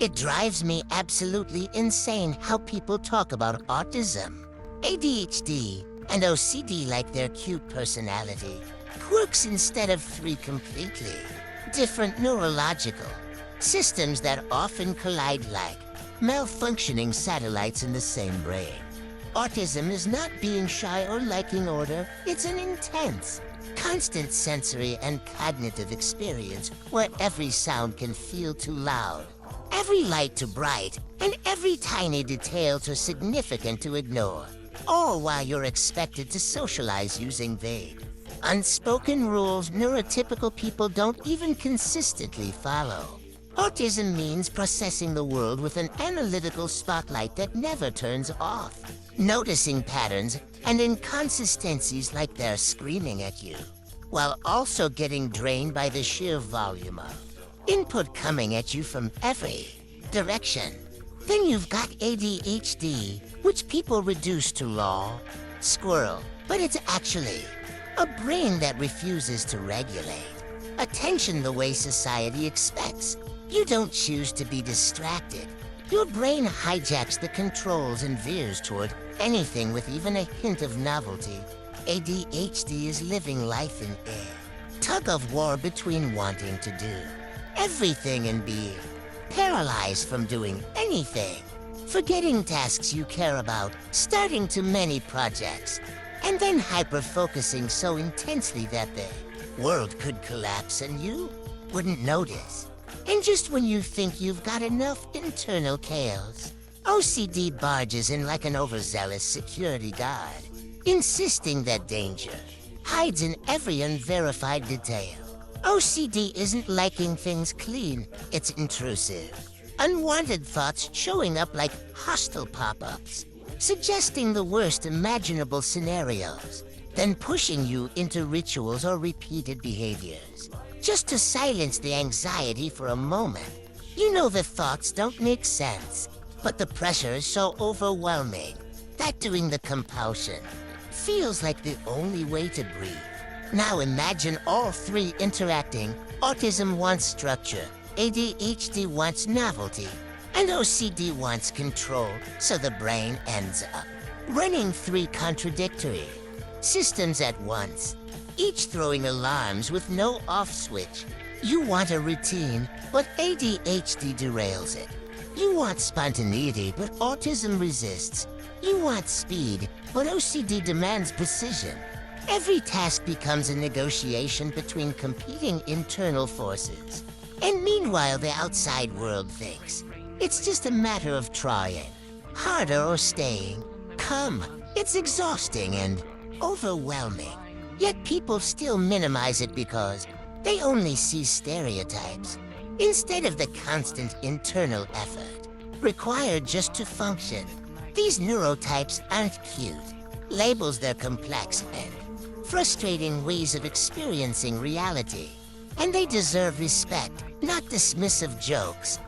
It drives me absolutely insane how people talk about autism, ADHD, and OCD like they're cute personality quirks instead of three completely different neurological systems that often collide like malfunctioning satellites in the same brain. Autism is not being shy or liking order, it's an intense, constant sensory and cognitive experience where every sound can feel too loud, every light too bright, and every tiny detail too significant to ignore, all while you're expected to socialize using vague, unspoken rules neurotypical people don't even consistently follow. Autism means processing the world with an analytical spotlight that never turns off, noticing patterns and inconsistencies like they're screaming at you, while also getting drained by the sheer volume of input coming at you from every direction. Then you've got ADHD, which people reduce to law, squirrel, but it's actually a brain that refuses to regulate attention the way society expects. You don't choose to be distracted. Your brain hijacks the controls and veers toward anything with even a hint of novelty. ADHD is living life in a tug-of-war between wanting to do everything and being paralyzed from doing anything, forgetting tasks you care about, starting too many projects, and then hyper-focusing so intensely that the world could collapse and you wouldn't notice. And just when you think you've got enough internal chaos, OCD barges in like an overzealous security guard, insisting that danger hides in every unverified detail. OCD isn't liking things clean, it's intrusive. Unwanted thoughts showing up like hostile pop-ups, suggesting the worst imaginable scenarios, then pushing you into rituals or repeated behaviors, just to silence the anxiety for a moment. You know the thoughts don't make sense, but the pressure is so overwhelming that doing the compulsion feels like the only way to breathe. Now imagine all three interacting. Autism wants structure, ADHD wants novelty, and OCD wants control, so the brain ends up running three contradictory systems at once, each throwing alarms with no off switch. You want a routine, but ADHD derails it. You want spontaneity, but autism resists. You want speed, but OCD demands precision. Every task becomes a negotiation between competing internal forces. And meanwhile, the outside world thinks it's just a matter of trying harder or staying calm. It's exhausting and overwhelming. Yet people still minimize it because they only see stereotypes instead of the constant internal effort required just to function. These neurotypes aren't cute. Labels, they're complex and frustrating ways of experiencing reality. And they deserve respect, not dismissive jokes.